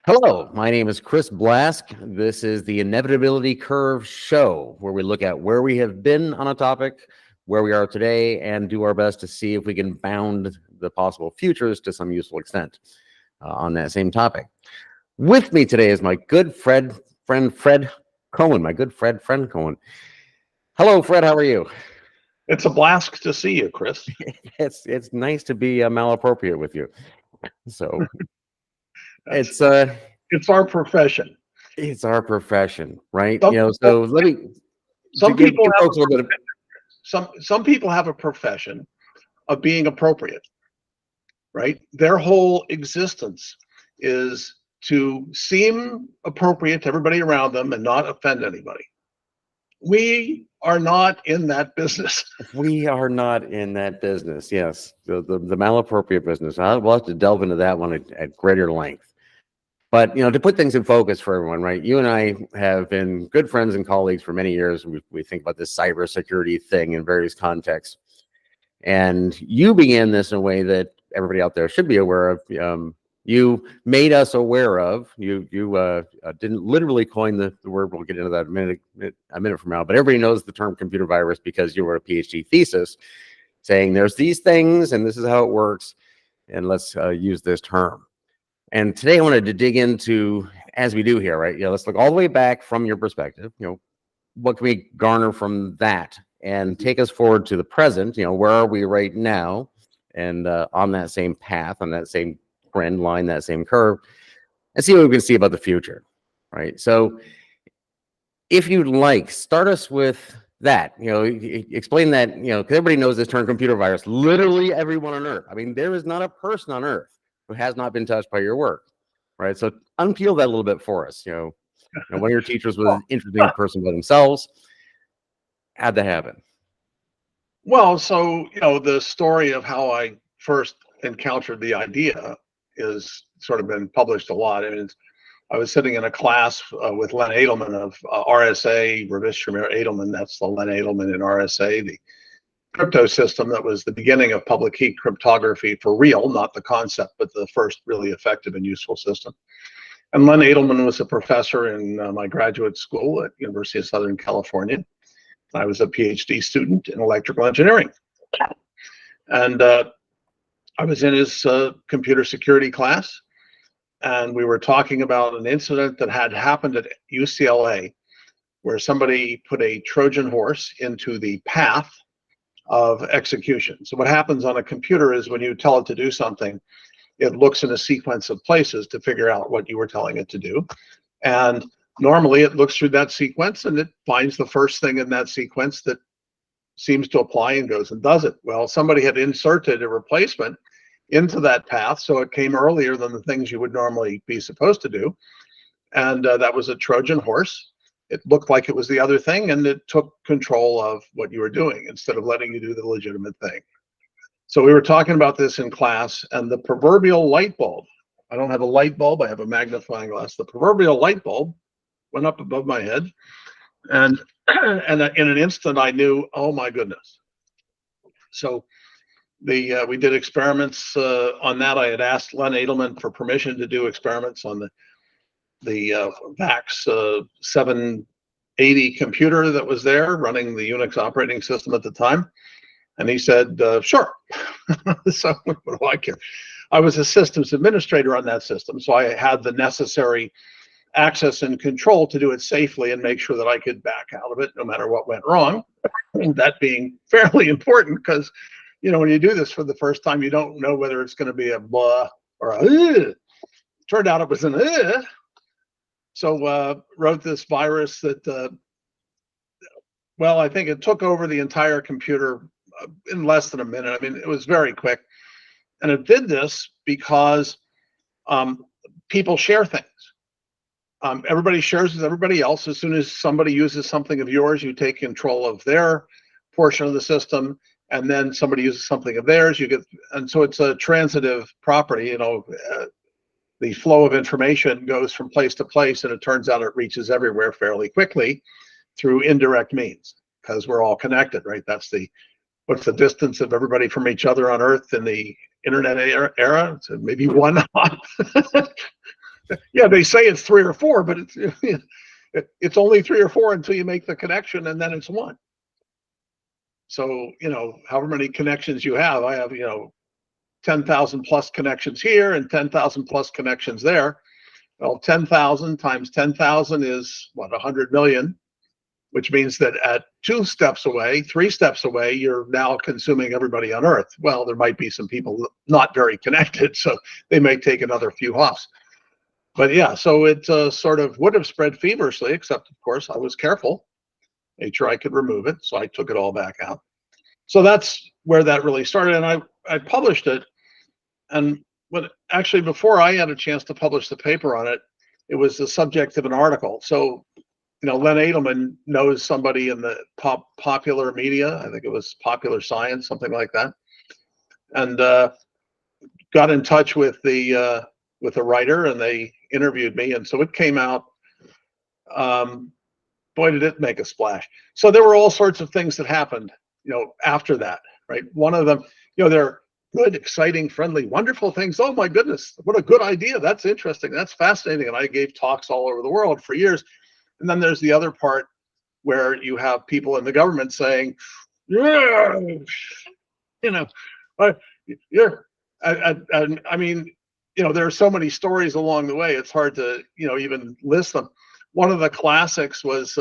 Hello, my name is Chris Blask. This is the Inevitability Curve Show, where we look at where we have been on a topic, where we are today, and do our best to see if we can bound the possible futures to some useful extent on that same topic. With me today is my good friend Fred Cohen, my good friend Cohen. Hello, Fred. How are you? It's a blast to see you, Chris. It's nice to be malappropriate with you. So That's, it's it's our profession. it's our profession, right? Some, So let me some give people have folks a little bit of some people have a profession of being appropriate, right? Their whole existence is to seem appropriate to everybody around them and not offend anybody. We are not in that business. We are not in that business. Yes, the malappropriate business. We'll have to delve into that one at greater length. But to put things in focus for everyone, right? You and I have been good friends and colleagues for many years. We think about this cybersecurity thing in various contexts, and you began this in a way that everybody out there should be aware of. You made us aware of. You didn't literally coin the word. We'll get into that a minute from now. But everybody knows the term computer virus because you wrote a PhD thesis saying there's these things and this is how it works, and let's use this term. And today I wanted to dig into, as we do here, right? Let's look all the way back from your perspective. What can we garner from that and take us forward to the present? Where are we right now? And on that same path, on that same trend line, that same curve, and see what we can see about the future, right? So if you'd like, start us with that, explain that, because everybody knows this term computer virus, literally everyone on earth. I mean, there is not a person on earth who has not been touched by your work, right? So unpeel that a little bit for us. One of your teachers was an interesting person by themselves. How'd that happen? Well, so the story of how I first encountered the idea is sort of been published a lot. I mean, I was sitting in a class with Len Edelman of RSA, Ravishamir Edelman. That's the Len Edelman in RSA, the crypto system that was the beginning of public key cryptography for real, not the concept, but the first really effective and useful system. And Len Edelman was a professor in my graduate school at University of Southern California. I was a PhD student in electrical engineering. And I was in his computer security class, and we were talking about an incident that had happened at UCLA where somebody put a Trojan horse into the path of execution. So what happens on a computer is when you tell it to do something, it looks in a sequence of places to figure out what you were telling it to do. And normally it looks through that sequence and it finds the first thing in that sequence that seems to apply and goes and does it. Well, somebody had inserted a replacement into that path, so it came earlier than the things you would normally be supposed to do. And that was a Trojan horse. It looked like it was the other thing, and it took control of what you were doing instead of letting you do the legitimate thing. So we were talking about this in class, and the proverbial light bulb, I don't have a light bulb, I have a magnifying glass. The proverbial light bulb went up above my head, and in an instant I knew, oh my goodness. So we did experiments on that. I had asked Len Edelman for permission to do experiments on the VAX 780 computer that was there running the Unix operating system at the time. And he said, sure. So what do I care? I was a systems administrator on that system, so I had the necessary access and control to do it safely and make sure that I could back out of it no matter what went wrong. And that being fairly important because, when you do this for the first time, you don't know whether it's going to be a blah or a turned out it was an So wrote this virus that, well, I think it took over the entire computer in less than a minute. I mean, it was very quick. And it did this because people share things. Everybody shares with everybody else. As soon as somebody uses something of yours, you take control of their portion of the system, and then somebody uses something of theirs, you get, and so it's a transitive property. The flow of information goes from place to place, and it turns out it reaches everywhere fairly quickly through indirect means because we're all connected, right? What's the distance of everybody from each other on Earth in the internet era? So maybe one hop. Yeah, they say it's 3 or 4, but it's only 3 or 4 until you make the connection, and then it's 1. So, however many connections you have, I have, 10,000 plus connections here and 10,000 plus connections there. Well, 10,000 times 10,000 is what, 100 million, which means that at 2 steps away, 3 steps away, you're now consuming everybody on Earth. Well, there might be some people not very connected, so they may take another few hops. But yeah, so it sort of would have spread feverishly, except of course I was careful, made sure I could remove it, so I took it all back out. So that's where that really started, and I published it. And actually, before I had a chance to publish the paper on it, it was the subject of an article. So, Len Edelman knows somebody in the popular media. I think it was Popular Science, something like that, and got in touch with the writer, and they interviewed me, and so it came out. Boy, did it make a splash! So there were all sorts of things that happened, after that. Right, one of them, they're good, exciting, friendly, wonderful things. Oh my goodness, what a good idea! That's interesting. That's fascinating. And I gave talks all over the world for years. And then there's the other part where you have people in the government saying, yeah, you're, I mean, there are so many stories along the way, it's hard to, even list them. One of the classics was,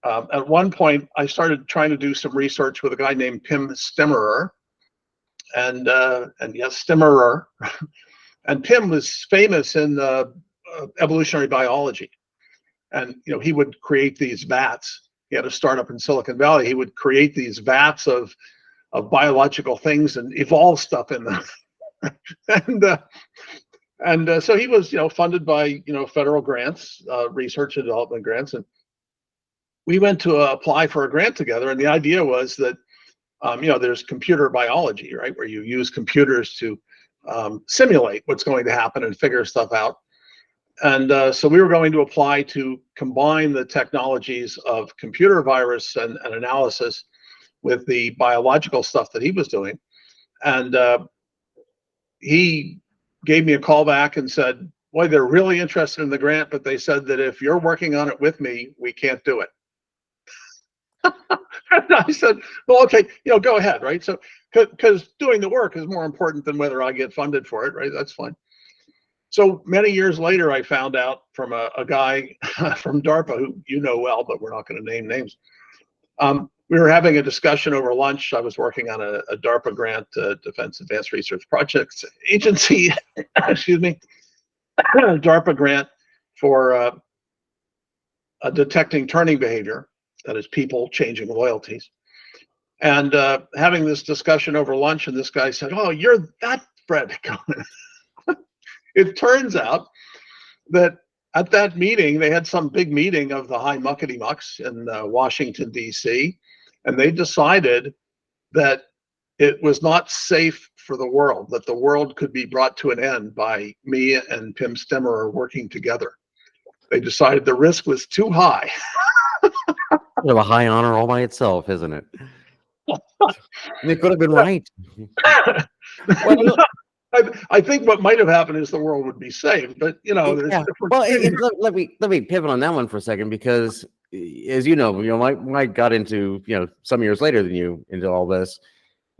at one point, I started trying to do some research with a guy named Pim Stemmerer, and yes, Stemmerer, and Pim was famous in evolutionary biology, and he would create these vats. He had a startup in Silicon Valley. He would create these vats of biological things and evolve stuff in them, and so he was funded by federal grants, research and development grants, and we went to apply for a grant together. And the idea was that there's computer biology, right, where you use computers to simulate what's going to happen and figure stuff out. And so we were going to apply to combine the technologies of computer virus and analysis with the biological stuff that he was doing. And he gave me a call back and said, boy, they're really interested in the grant, but they said that if you're working on it with me, we can't do it. And I said, well, okay, go ahead, right? So, because doing the work is more important than whether I get funded for it, right? That's fine. So many years later, I found out from a guy from DARPA, who you know well, but we're not going to name names. We were having a discussion over lunch. I was working on a DARPA grant, Defense Advanced Research Projects Agency, excuse me, DARPA grant for detecting turning behavior. That is, people changing loyalties. And having this discussion over lunch, and this guy said, oh, you're that Fred Cohen. It turns out that at that meeting, they had some big meeting of the high muckety mucks in Washington, D.C., and they decided that it was not safe for the world, that the world could be brought to an end by me and Pim Stemmerer working together. They decided the risk was too high. Of a high honor all by itself, isn't it? It could have been right. Well, I think what might have happened is the world would be saved, but there's different. Well, let me pivot on that one for a second, because as Mike got into some years later than you into all this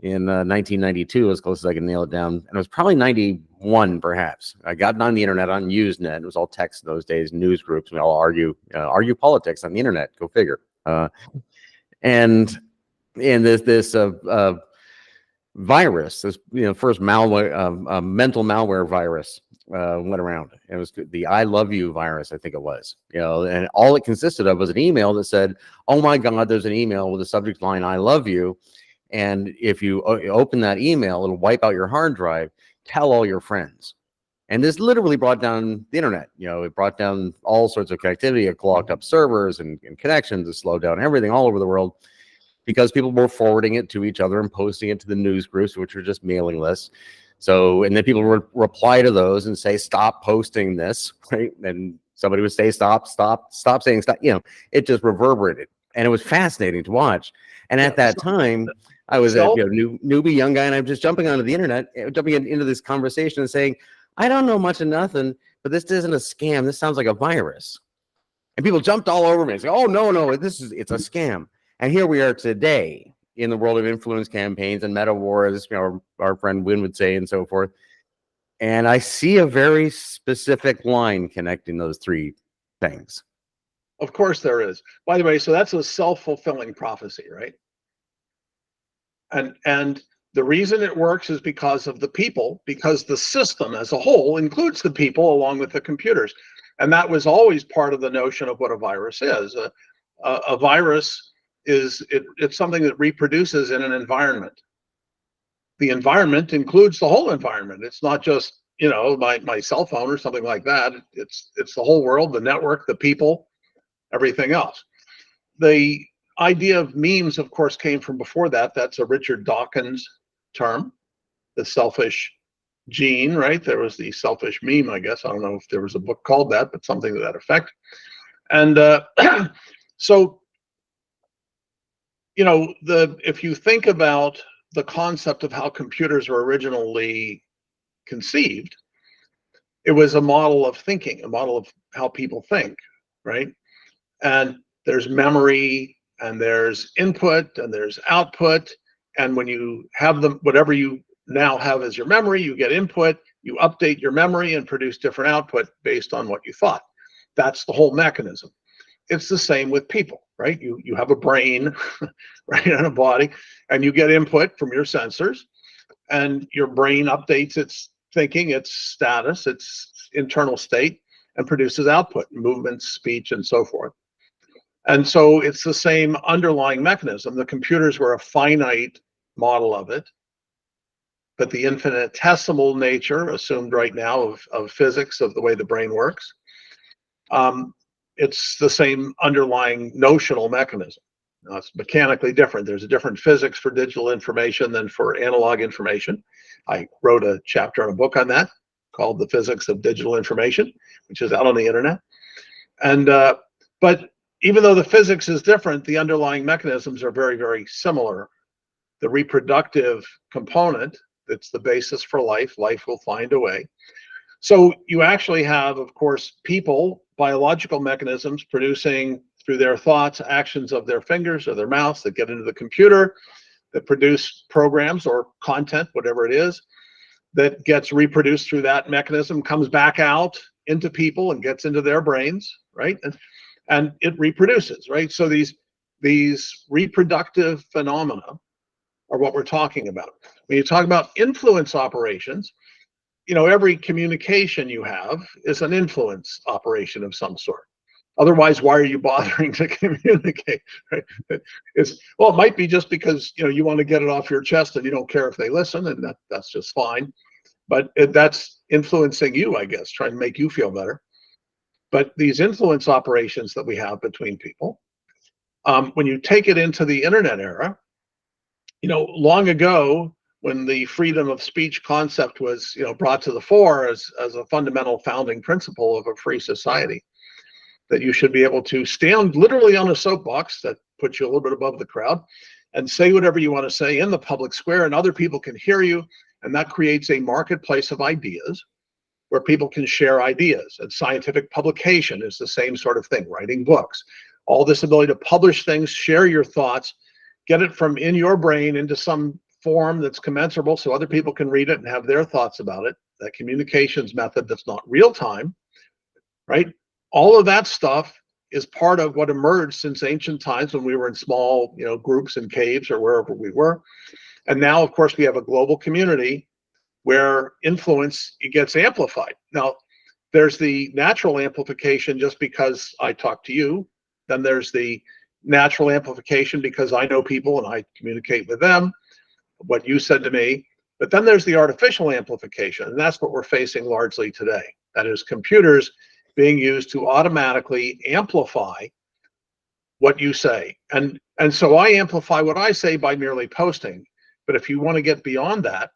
in 1992, as close as I can nail it down, and it was probably 91 perhaps. I got on the internet on Usenet. It was all text in those days, news groups. We all argue politics on the internet. Go figure. And this virus, this first malware, mental malware virus went around. It was the "I love you" virus, I think it was. And all it consisted of was an email that said, "Oh my God, there's an email with a subject line 'I love you,' and if you open that email, it'll wipe out your hard drive. Tell all your friends." And this literally brought down the internet. It brought down all sorts of connectivity. It clogged up servers and connections. It slowed down everything all over the world, because people were forwarding it to each other and posting it to the news groups, which were just mailing lists. So, and then people would reply to those and say, "Stop posting this," right? And somebody would say, "Stop saying stop." It just reverberated, and it was fascinating to watch. And at that time, I was a newbie young guy, and I'm just jumping onto the internet, jumping into this conversation and saying, I don't know much of nothing, but this isn't a scam. This sounds like a virus. And people jumped all over me and say, oh, no, it's a scam. And here we are today in the world of influence campaigns and meta wars, our friend Wynn would say, and so forth. And I see a very specific line connecting those three things. Of course there is. By the way, so that's a self-fulfilling prophecy, right? And the reason it works is because of the people, because the system as a whole includes the people along with the computers. And that was always part of the notion of what a virus is. A virus it's something that reproduces in an environment. The environment includes the whole environment. It's not just, my cell phone or something like that. It's the whole world, the network, the people, everything else. The idea of memes, of course, came from before that. That's a Richard Dawkins term, the selfish gene, right? There was the selfish meme, I guess. I don't know if there was a book called that, but something to that effect. And so, if you think about the concept of how computers were originally conceived, it was a model of thinking, a model of how people think, right? And there's memory, and there's input, and there's output. And when you have them, whatever you now have as your memory, you get input, you update your memory and produce different output based on what you thought. That's the whole mechanism. It's the same with people, right? You have a brain, right, and a body, and you get input from your sensors, and your brain updates its thinking, its status, its internal state, and produces output, movements, speech, and so forth. And so it's the same underlying mechanism. The computers were a finite model of it, but the infinitesimal nature assumed right now of physics, of the way the brain works, it's the same underlying notional mechanism. Now, it's mechanically different. There's a different physics for digital information than for analog information. I wrote a chapter in a book on that called The Physics of Digital Information, which is out on the internet. And but even though the physics is different, the underlying mechanisms are very, very similar. The reproductive component, that's the basis for life, life will find a way. So you actually have, of course, people, biological mechanisms producing through their thoughts, actions of their fingers or their mouths that get into the computer, that produce programs or content, whatever it is, that gets reproduced through that mechanism, comes back out into people and gets into their brains, right? And it reproduces, right? So these reproductive phenomena are what we're talking about. When you talk about influence operations, every communication you have is an influence operation of some sort. Otherwise, why are you bothering to communicate? Right? It might be just because you want to get it off your chest and you don't care if they listen, and that's just fine. But that's influencing you, I guess, trying to make you feel better. But these influence operations that we have between people, when you take it into the internet era, long ago, when the freedom of speech concept was brought to the fore as a fundamental founding principle of a free society, that you should be able to stand literally on a soapbox that puts you a little bit above the crowd and say whatever you want to say in the public square, and other people can hear you, and that creates a marketplace of ideas where people can share ideas. And scientific publication is the same sort of thing, writing books, all this ability to publish things, share your thoughts, get it from in your brain into some form that's commensurable so other people can read it and have their thoughts about it. That communications method that's not real time, right? All of that stuff is part of what emerged since ancient times when we were in small, groups in caves or wherever we were. And now, of course, we have a global community where influence, it gets amplified. Now, there's the natural amplification just because I talk to you. Then there's the natural amplification because I know people and I communicate with them, what you said to me. But then there's the artificial amplification, and that's what we're facing largely today. That is computers being used to automatically amplify what you say. And so I amplify what I say by merely posting. But if you want to get beyond that,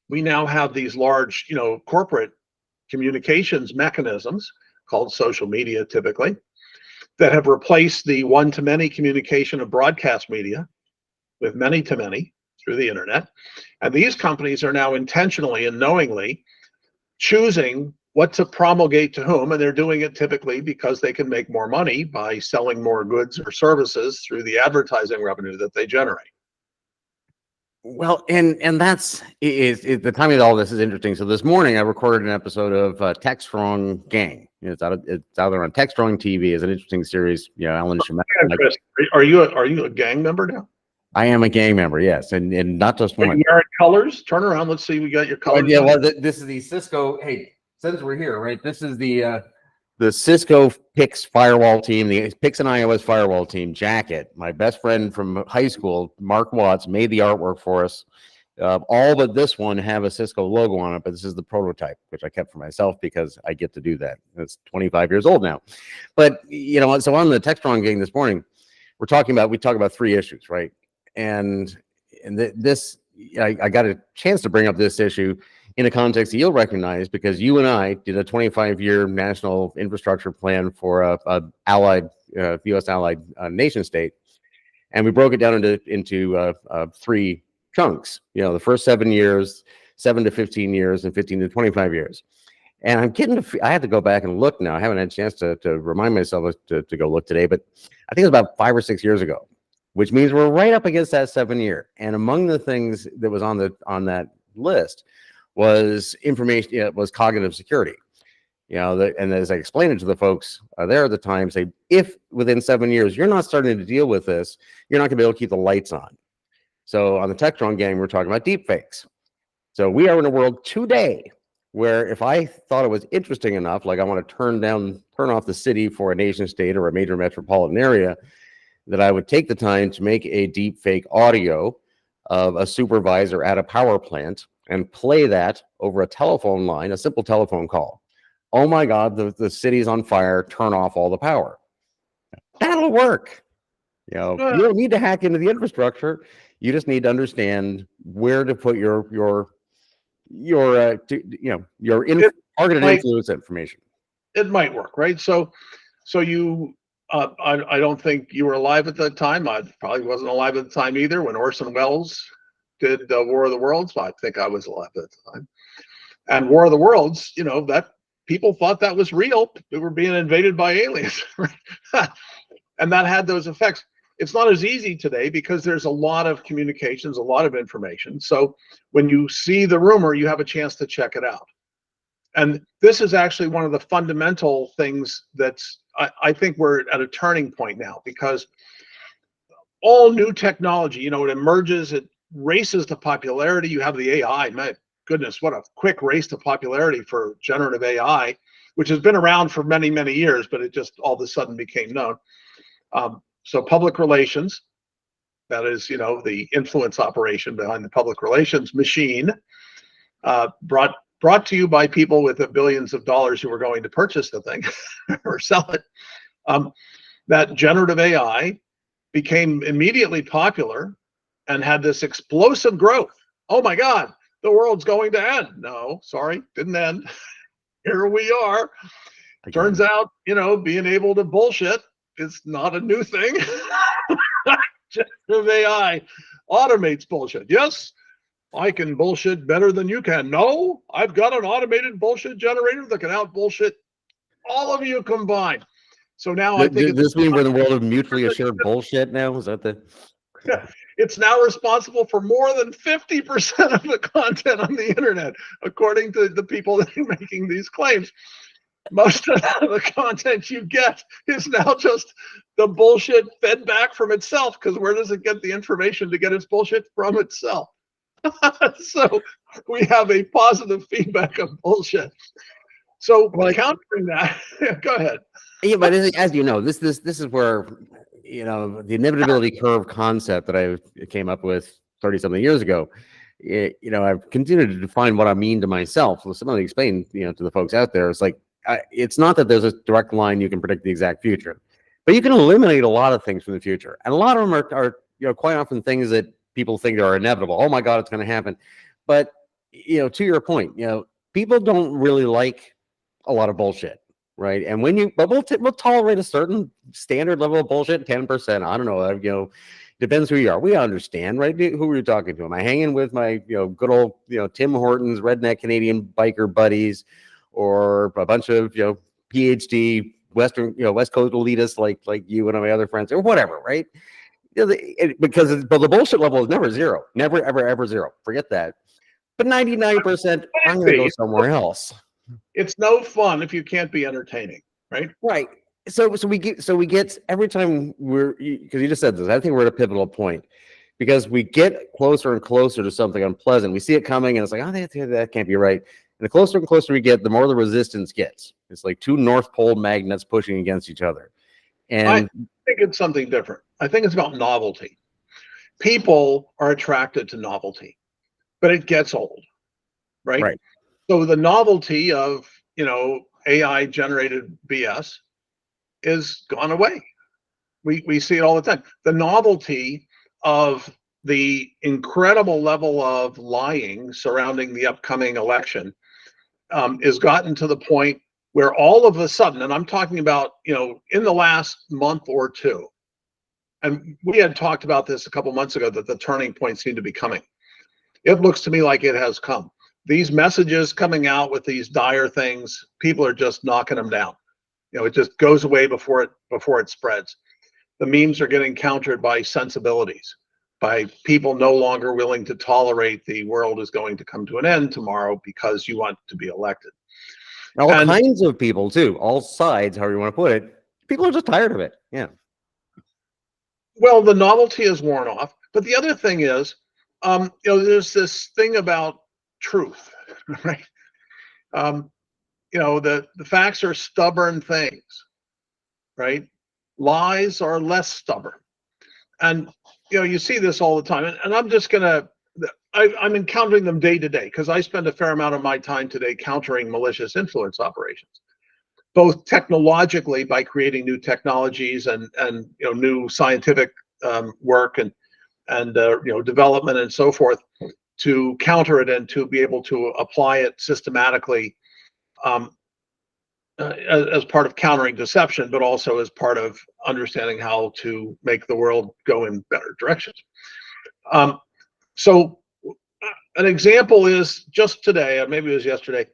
we now have these large, corporate communications mechanisms called social media typically, that have replaced the one-to-many communication of broadcast media with many-to-many through the internet. And these companies are now intentionally and knowingly choosing what to promulgate to whom, and they're doing it typically because they can make more money by selling more goods or services through the advertising revenue that they generate. Well, and that's the timing of all this is interesting. So this morning I recorded an episode of Tech Strong Gang. It's out there on Tech Strong TV. It's an interesting series. Alan Shimon. Are you a gang member now? I am a gang member, yes, and not just one. You wearing colors? Turn around. Let's see. We got your colors. Yeah, well, this is the Cisco. Hey, since we're here, right? This is the Cisco Pix firewall team, the Pix and iOS firewall team jacket. My best friend from high school, Mark Watts, made the artwork for us. All but this one have a Cisco logo on it, but this is the prototype, which I kept for myself because I get to do that. It's 25 years old now. But so on the Tech Strong Gang this morning, we talk about three issues, right? And this, I got a chance to bring up this issue in a context that you'll recognize because you and I did a 25-year national infrastructure plan for a U.S. allied nation state, and we broke it down into three chunks. The first 7 years, 7 to 15 years, and 15 to 25 years. And I had to go back and look now. I haven't had a chance to remind myself to go look today, but I think it was about 5 or 6 years ago, which means we're right up against that 7 year. And among the things that was on that list was information. It was cognitive security. And as I explained it to the folks there at the time, say if within 7 years you're not starting to deal with this, you're not going to be able to keep the lights on. So on the Tech Strong Gang, we're talking about deep fakes. So we are in a world today where if I thought it was interesting enough, like I want to turn off the city for a nation state or a major metropolitan area, that I would take the time to make a deep fake audio of a supervisor at a power plant and play that over a telephone line, a simple telephone call. Oh my God, the city's on fire, turn off all the power. That'll work. You don't need to hack into the infrastructure. You just need to understand where to put your targeted influence information. It might work, right? So you, I don't think you were alive at the time. I probably wasn't alive at the time either when Orson Welles did War of the Worlds. I think I was alive at the time. And War of the Worlds, that people thought that was real. We were being invaded by aliens, right? And that had those effects. It's not as easy today because there's a lot of communications, a lot of information. So when you see the rumor, you have a chance to check it out. And this is actually one of the fundamental things that's, I think we're at a turning point now, because all new technology, it emerges, it races to popularity. You have the AI. My goodness, what a quick race to popularity for generative AI, which has been around for many, many years, but it just all of a sudden became known. So public relations, that is, the influence operation behind the public relations machine, brought to you by people with billions of dollars who are going to purchase the thing or sell it. That generative AI became immediately popular and had this explosive growth. Oh my God, the world's going to end. No, sorry, didn't end. Here we are. Again. Turns out, being able to bullshit is not a new thing. Generative AI automates bullshit. Yes, I can bullshit better than you can. No, I've got an automated bullshit generator that can out bullshit all of you combined. So now I think this means we're in the world of mutually assured bullshit now. Is that the? It's now responsible for more than 50% of the content on the internet, according to the people that are making these claims. Most of the content you get is now just the bullshit fed back from itself, because where does it get the information to get its bullshit from itself? So we have a positive feedback of bullshit. So countering that, go ahead. Yeah, but as you know, this is where the inevitability curve concept that I came up with 30-something years ago. I've continued to define what I mean to myself. So somebody explain, to the folks out there, it's like it's not that there's a direct line you can predict the exact future, but you can eliminate a lot of things from the future, and a lot of them are quite often things that people think are inevitable. Oh my God, it's going to happen. But to your point, people don't really like a lot of bullshit, right? And we'll tolerate a certain standard level of bullshit, 10%. I don't know, Depends who you are. We understand, right? Who are you talking to? Am I hanging with my, good old, Tim Hortons, redneck Canadian biker buddies, or a bunch of, PhD Western, West Coast elitists like you and my other friends, or whatever, right? But the bullshit level is never zero, never, ever, ever zero. Forget that. But 99%, I'm going to go somewhere else. It's no fun if you can't be entertaining, right? Right. So we get every time because you just said this, I think we're at a pivotal point, because we get closer and closer to something unpleasant. We see it coming and it's like, oh, that can't be right. And the closer and closer we get, the more the resistance gets. It's like two North Pole magnets pushing against each other. And I think it's something different. I think it's about novelty. People are attracted to novelty, but it gets old, right? Right. So the novelty of, AI generated BS is gone away. We see it all the time. The novelty of the incredible level of lying surrounding the upcoming election is gotten to the point where all of a sudden, and I'm talking about, in the last month or two, and we had talked about this a couple months ago, that the turning point seemed to be coming. It looks to me like it has come. These messages coming out with these dire things, people are just knocking them down. It just goes away before it spreads. The memes are getting countered by sensibilities, by people no longer willing to tolerate the world is going to come to an end tomorrow because you want to be elected. All kinds of people too, all sides, however you want to put it. People are just tired of it. Yeah. Well, the novelty is worn off. But the other thing is, there's this thing about truth, right? The facts are stubborn things, right? Lies are less stubborn. And, you see this all the time. And I'm just going to, I'm encountering them day to day, because I spend a fair amount of my time today countering malicious influence operations, both technologically by creating new technologies and new scientific work and development and so forth to counter it and to be able to apply it systematically as part of countering deception, but also as part of understanding how to make the world go in better directions. So an example is just today, or maybe it was yesterday,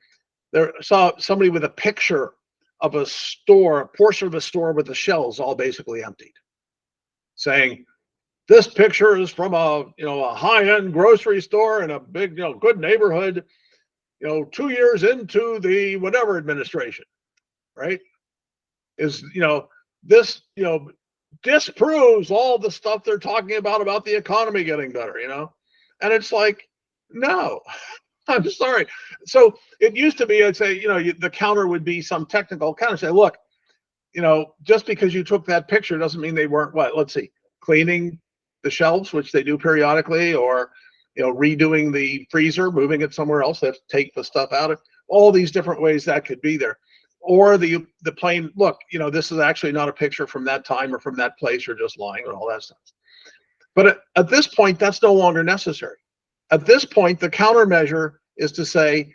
there saw somebody with a picture of a store, a portion of a store with the shelves all basically emptied, saying, this picture is from a high-end grocery store in a big, good neighborhood, 2 years into the whatever administration, right? Is, this, disproves all the stuff they're talking about the economy getting better, and it's like, no, I'm sorry. So it used to be, I'd say, the counter would be some technical counter, say, look, just because you took that picture doesn't mean they weren't, let's see, cleaning the shelves, which they do periodically, or redoing the freezer, moving it somewhere else. They have to take the stuff out of all these different ways that could be there. Or the plain, look, this is actually not a picture from that time or from that place, or just lying and all that stuff. But at this point, that's no longer necessary. At this point, the countermeasure is to say,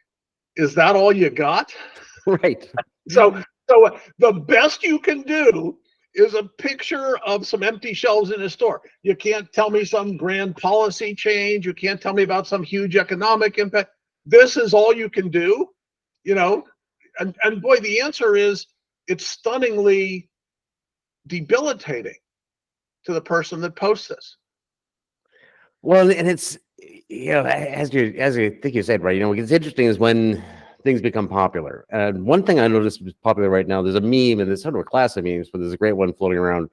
is that all you got? Right. So the best you can do is a picture of some empty shelves in a store. You can't tell me some grand policy change. You can't tell me about some huge economic impact. This is all you can do, and boy, the answer is, it's stunningly debilitating to the person that posts this. Well, and it's, as I think you said, right, what's interesting is when things become popular. And one thing I noticed is popular right now, there's a meme, and there's sort of a class of memes, but there's a great one floating around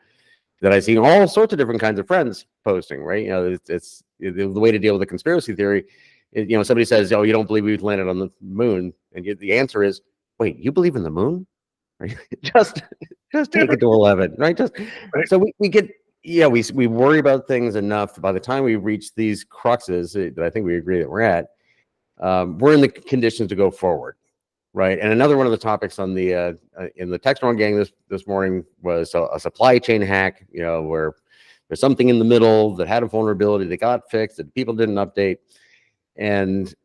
that I see all sorts of different kinds of friends posting, right? It's the way to deal with a conspiracy theory. Somebody says, oh, you don't believe we've landed on the moon. And the answer is, wait, you believe in the moon? Right? just take it to 11, right? Right. So we get, we worry about things enough. By the time we reach these cruxes that I think we agree that we're at, we're in the conditions to go forward, right? And another one of the topics on the in the text run gang this morning was a supply chain hack, where there's something in the middle that had a vulnerability that got fixed that people didn't update, and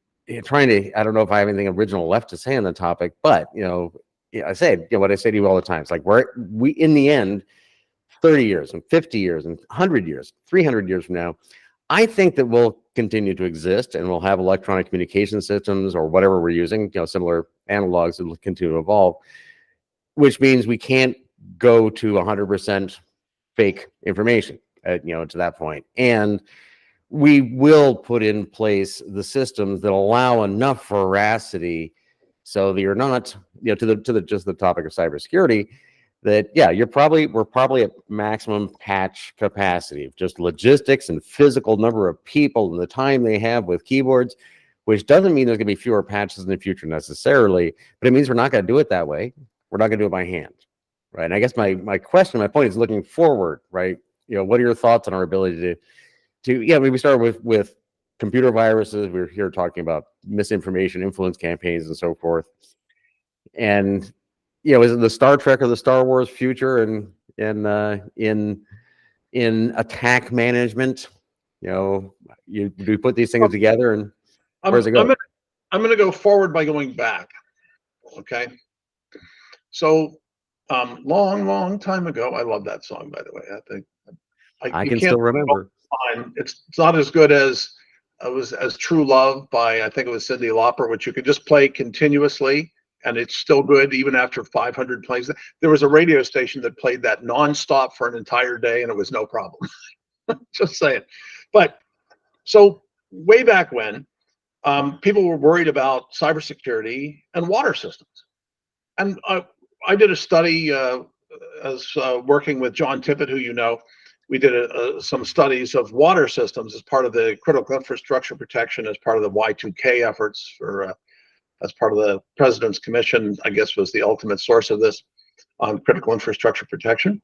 trying to, I don't know if I have anything original left to say on the topic, but I say what I say to you all the time. It's like we in the end, 30 years and 50 years and 100 years, 300 years from now, I think that we'll continue to exist and we'll have electronic communication systems or whatever we're using, similar analogs that will continue to evolve, which means we can't go to 100% fake information, to that point. And we will put in place the systems that allow enough veracity so that you're not, to the just the topic of cybersecurity, that we're probably at maximum patch capacity, just logistics and physical number of people and the time they have with keyboards, which doesn't mean there's going to be fewer patches in the future necessarily, but it means we're not going to do it that way. We're not going to do it by hand, right? And I guess my point is looking forward, right? What are your thoughts on our ability we started with computer viruses. We're here talking about misinformation, influence campaigns, and so forth. And is it the Star Trek or the Star Wars future and in attack management? Do we put these things together and where's it go? I'm going to go forward by going back. Okay. So, long time ago, I love that song, by the way. I think I can still remember. It's not as good as True Love by, I think it was Cyndi Lauper, which you could just play continuously and it's still good even after 500 plays. There was a radio station that played that nonstop for an entire day and it was no problem. Just saying. But so way back when, people were worried about cybersecurity and water systems. And I did a study as working with John Tippett, who we did some studies of water systems as part of the critical infrastructure protection, as part of the Y2K efforts, as part of the President's Commission, I guess was the ultimate source of this on critical infrastructure protection.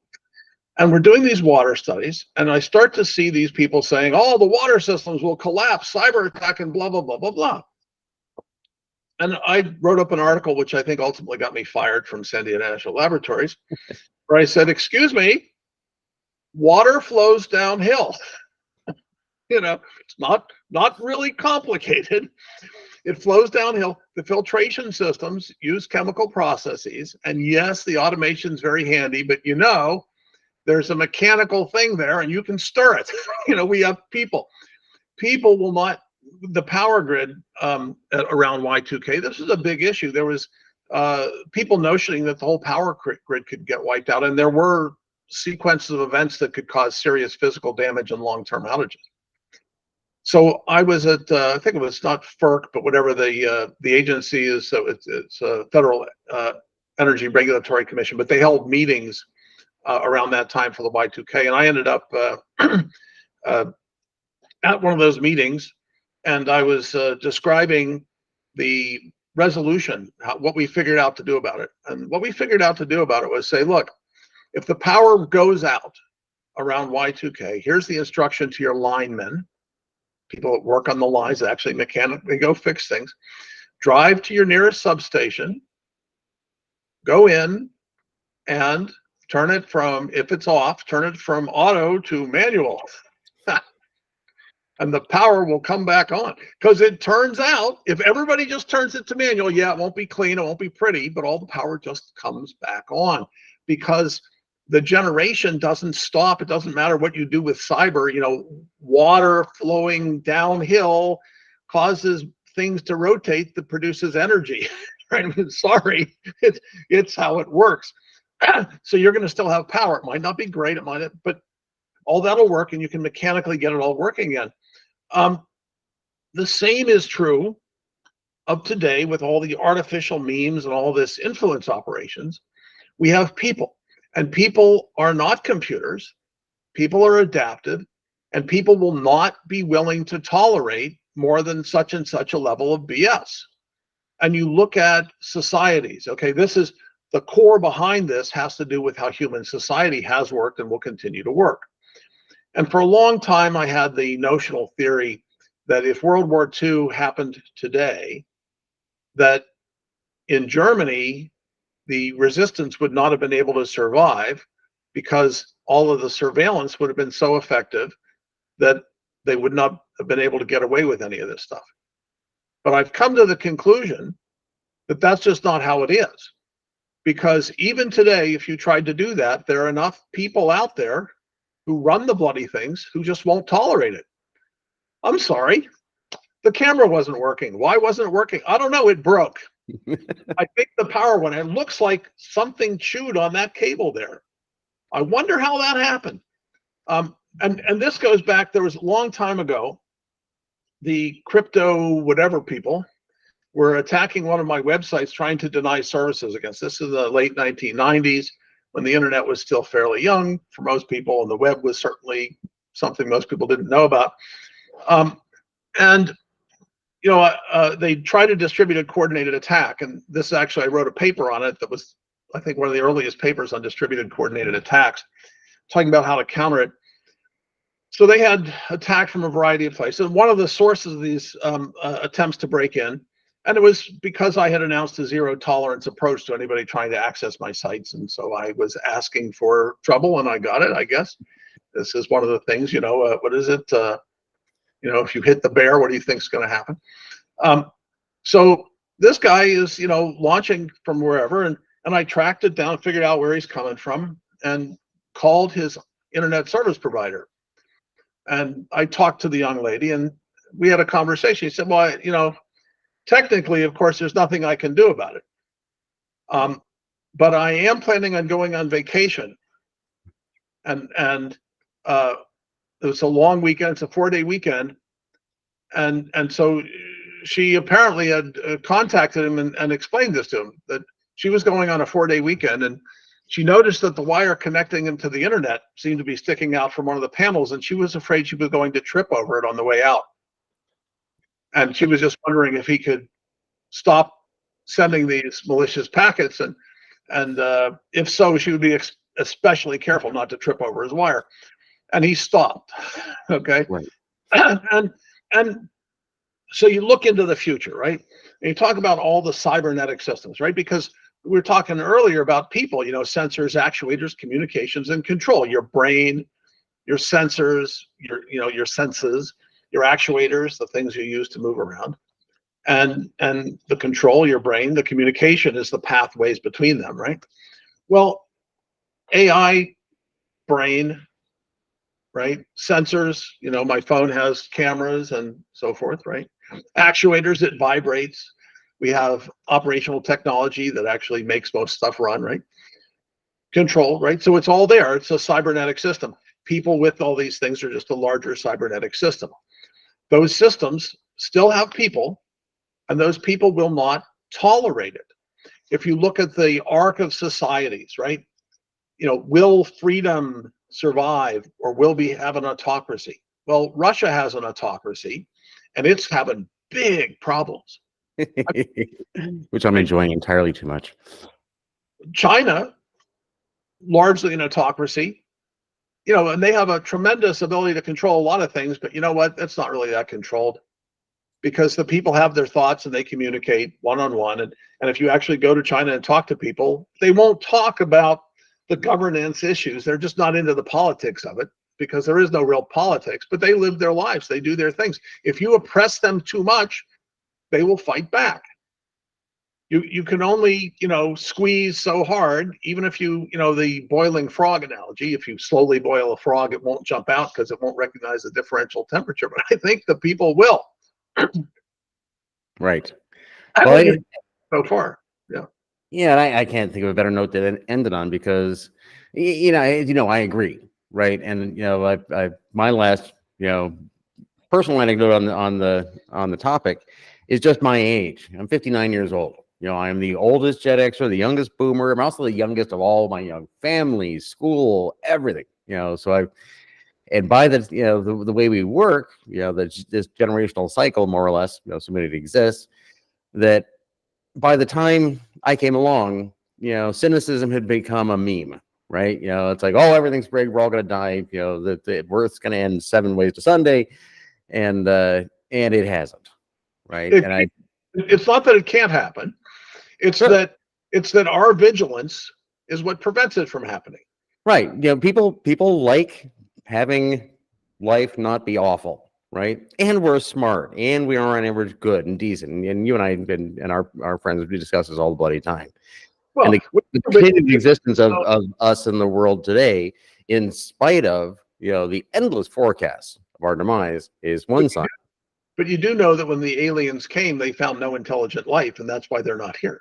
And we're doing these water studies, and I start to see these people saying, oh, the water systems will collapse, cyber attack, and blah, blah, blah, blah, blah. And I wrote up an article, which I think ultimately got me fired from Sandia National Laboratories, where I said, excuse me, water flows downhill. It's not really complicated. It flows downhill. The filtration systems use chemical processes. And yes, the automation is very handy, but there's a mechanical thing there and you can stir it. We have people. People will not, the power grid around Y2K, this is a big issue. There was people notioning that the whole power grid could get wiped out. And there were sequences of events that could cause serious physical damage and long-term outages. So I was at, I think it was not FERC, but whatever the agency is. So it's a Federal Energy Regulatory Commission, but they held meetings around that time for the Y2K. And I ended up at one of those meetings, and I was describing the resolution, what we figured out to do about it. And what we figured out to do about it was say, look, if the power goes out around Y2K, here's the instruction to your linemen, people that work on the lines, actually mechanically go fix things. Drive to your nearest substation, go in and turn it from, if it's off, turn it from auto to manual. And the power will come back on. Because it turns out, if everybody just turns it to manual, it won't be clean, it won't be pretty, but all the power just comes back on. Because the generation doesn't stop. It doesn't matter what you do with cyber. Water flowing downhill causes things to rotate that produces energy. Right? Sorry, it's how it works. So you're going to still have power. It might not be great, but all that'll work, and you can mechanically get it all working again. The same is true of today with all the artificial memes and all this influence operations. We have people. And people are not computers. People are adaptive, and people will not be willing to tolerate more than such and such a level of BS. And you look at societies, okay, this is the core behind this has to do with how human society has worked and will continue to work. And for a long time, I had the notional theory that if World War II happened today, that in Germany, the resistance would not have been able to survive because all of the surveillance would have been so effective that they would not have been able to get away with any of this stuff. But I've come to the conclusion that that's just not how it is. because even today, if you tried to do that, there are enough people out there who run the bloody things who just won't tolerate it. I'm sorry, the camera wasn't working. Why wasn't it working? I don't know. It broke. I think the power went. It looks like something chewed on that cable there. I wonder how that happened. And this goes back. There was a long time ago. The crypto whatever people were attacking one of my websites, trying to deny services against. This is the late 1990s, when the internet was still fairly young for most people, and the web was certainly something most people didn't know about. And they tried to distribute a coordinated attack, and this actually, I wrote a paper on it that was, I think, one of the earliest papers on distributed coordinated attacks, talking about how to counter it. So they had attacked from a variety of places. One of the sources of these attempts to break in, and it was because I had announced a zero tolerance approach to anybody trying to access my sites, and so I was asking for trouble, and I got it, I guess. This is one of the things, what is it? If you hit the bear, what do you think is going to happen? So this guy is, launching from wherever, and I tracked it down, figured out where he's coming from, and called his internet service provider. And I talked to the young lady, and we had a conversation. He said, well, technically, of course, there's nothing I can do about it. But I am planning on going on vacation. And it's a long weekend. It's a 4-day weekend. And so she apparently had contacted him and explained this to him, that she was going on a 4-day weekend, and she noticed that the wire connecting him to the internet seemed to be sticking out from one of the panels, and she was afraid she was going to trip over it on the way out. And she was just wondering if he could stop sending these malicious packets, and if so, she would be especially careful not to trip over his wire. And he stopped. Okay. Right. And so you look into the future, right? And you talk about all the cybernetic systems, right? Because we were talking earlier about people, sensors, actuators, communications, and control. Your brain, your sensors, your senses, your actuators, the things you use to move around, and the control, your brain. The communication is the pathways between them, right? Well, AI, brain, right? Sensors, my phone has cameras and so forth, right? Actuators, it vibrates. We have operational technology that actually makes most stuff run, right? Control, right? So it's all there. It's a cybernetic system. People with all these things are just a larger cybernetic system. Those systems still have people, and those people will not tolerate it. If you look at the arc of societies, right? Will freedom survive, or will we have an autocracy? Well, Russia has an autocracy, and it's having big problems. Which I'm enjoying entirely too much. China, largely an autocracy, and they have a tremendous ability to control a lot of things, but you know what? That's not really that controlled, because the people have their thoughts and they communicate one-on-one. And if you actually go to China and talk to people, they won't talk about the governance issues. They're just not into the politics of it, because there is no real politics, but they live their lives. They do their things. If you oppress them too much, they will fight back. You can only, squeeze so hard, even if the boiling frog analogy, if you slowly boil a frog, it won't jump out because it won't recognize the differential temperature. But I think the people will. Right. So far. Yeah. Yeah, and I can't think of a better note to end it on, because, I agree, right? And I my last personal anecdote on the topic is just my age. I'm 59 years old. I'm the oldest Gen Xer, the youngest boomer. I'm also the youngest of all my young family, school, everything. So and by the the way we work, this generational cycle, more or less, assuming it exists, that by the time I came along, cynicism had become a meme, right? It's like, oh, everything's great, we're all gonna die, the Earth's gonna end 7 ways to Sunday, and it hasn't, right? It's not that it can't happen. It's Sure. that our vigilance is what prevents it from happening. Right. People like having life not be awful, right? And we're smart, and we are on average good and decent. And you and I and our friends, we discuss this all the bloody time. Well, the continued existence of us in the world today, in spite of, you know, the endless forecasts of our demise, is one sign. but you do know that when the aliens came, they found no intelligent life, and that's why they're not here.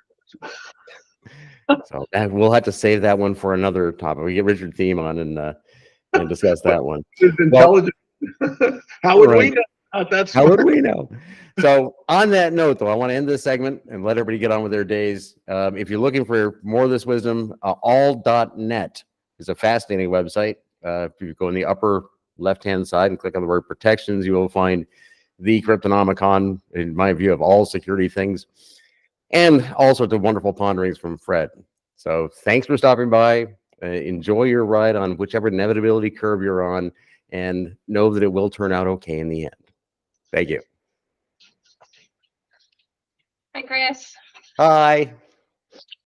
So we'll have to save that one for another topic. We get Richard Thiem on and discuss that one. Is Well, intelligent? How would we right. know? Not that How would smart. we know? So on that note, though, I want to end this segment and let everybody get on with their days. If you're looking for more of this wisdom, all.net is a fascinating website. If you go in the upper left-hand side and click on the word protections, you will find the Cryptonomicon, in my view, of all security things, and all sorts of wonderful ponderings from Fred. So thanks for stopping by. Enjoy your ride on whichever inevitability curve you're on, and know that it will turn out okay in the end. Thank you. Hi, Chris. Hi.